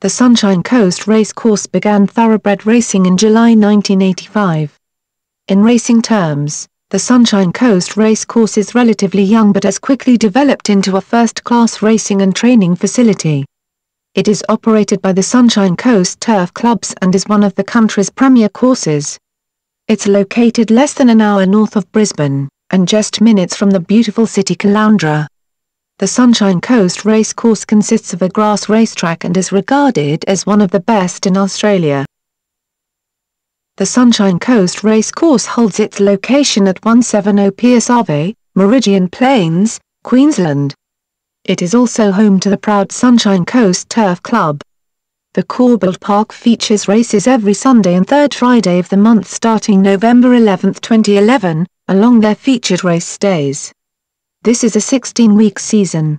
The Sunshine Coast Racecourse began thoroughbred racing in July 1985. In racing terms, the Sunshine Coast Racecourse is relatively young but has quickly developed into a first-class racing and training facility. It is operated by the Sunshine Coast Turf Clubs and is one of the country's premier courses. It's located less than an hour north of Brisbane, and just minutes from the beautiful city Caloundra. The Sunshine Coast Racecourse consists of a grass racetrack and is regarded as one of the best in Australia. The Sunshine Coast Racecourse holds its location at 170 Pierce Ave, Meridian Plains, Queensland. It is also home to the proud Sunshine Coast Turf Club. The Corbould Park features races every Sunday and third Friday of the month starting November 11, 2011, along their featured race days. This is a 16-week season.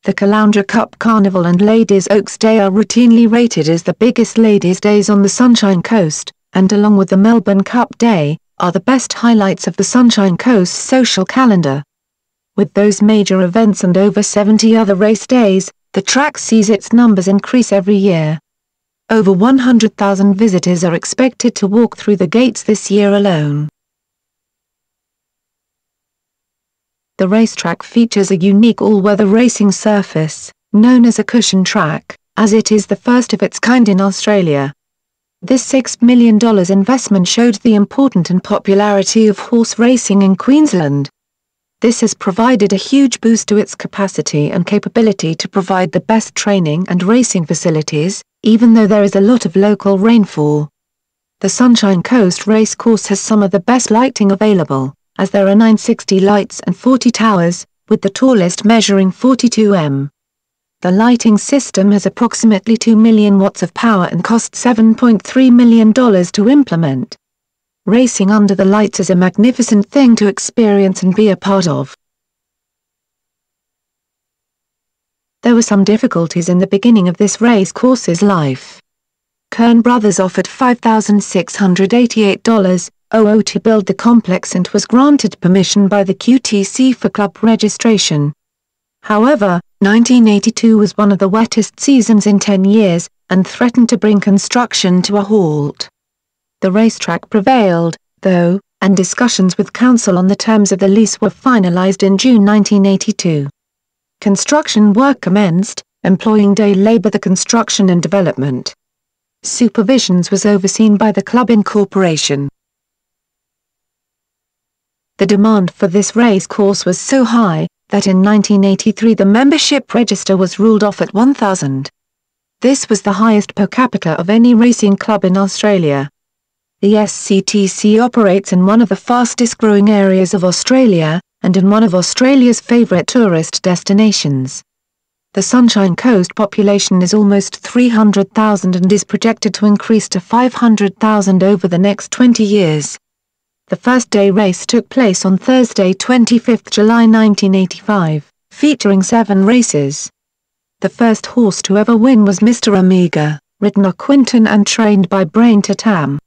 The Caloundra Cup Carnival and Ladies Oaks Day are routinely rated as the biggest ladies' days on the Sunshine Coast, and along with the Melbourne Cup Day, are the best highlights of the Sunshine Coast social calendar. With those major events and over 70 other race days, the track sees its numbers increase every year. Over 100,000 visitors are expected to walk through the gates this year alone. The racetrack features a unique all-weather racing surface, known as a cushion track, as it is the first of its kind in Australia. This $6 million investment showed the importance and popularity of horse racing in Queensland. This has provided a huge boost to its capacity and capability to provide the best training and racing facilities, even though there is a lot of local rainfall. The Sunshine Coast Racecourse has some of the best lighting available, as there are 960 lights and 40 towers, with the tallest measuring 42 m. The lighting system has approximately 2 million watts of power and costs $7.3 million to implement. Racing under the lights is a magnificent thing to experience and be a part of. There were some difficulties in the beginning of this racecourse's life. Kern Brothers offered $5,688 to build the complex and was granted permission by the QTC for club registration. However, 1982 was one of the wettest seasons in 10 years, and threatened to bring construction to a halt. The racetrack prevailed, though, and discussions with council on the terms of the lease were finalized in June 1982. Construction work commenced, employing day labor the construction and development. Supervisions was overseen by the Club Incorporation. The demand for this racecourse was so high, that in 1983 the membership register was ruled off at 1,000. This was the highest per capita of any racing club in Australia. The SCTC operates in one of the fastest growing areas of Australia, and in one of Australia's favourite tourist destinations. The Sunshine Coast population is almost 300,000 and is projected to increase to 500,000 over the next 20 years. The first day race took place on Thursday 25 July 1985, featuring 7 races. The first horse to ever win was Mr. Omega, ridden by Quinton and trained by Brain Tatam.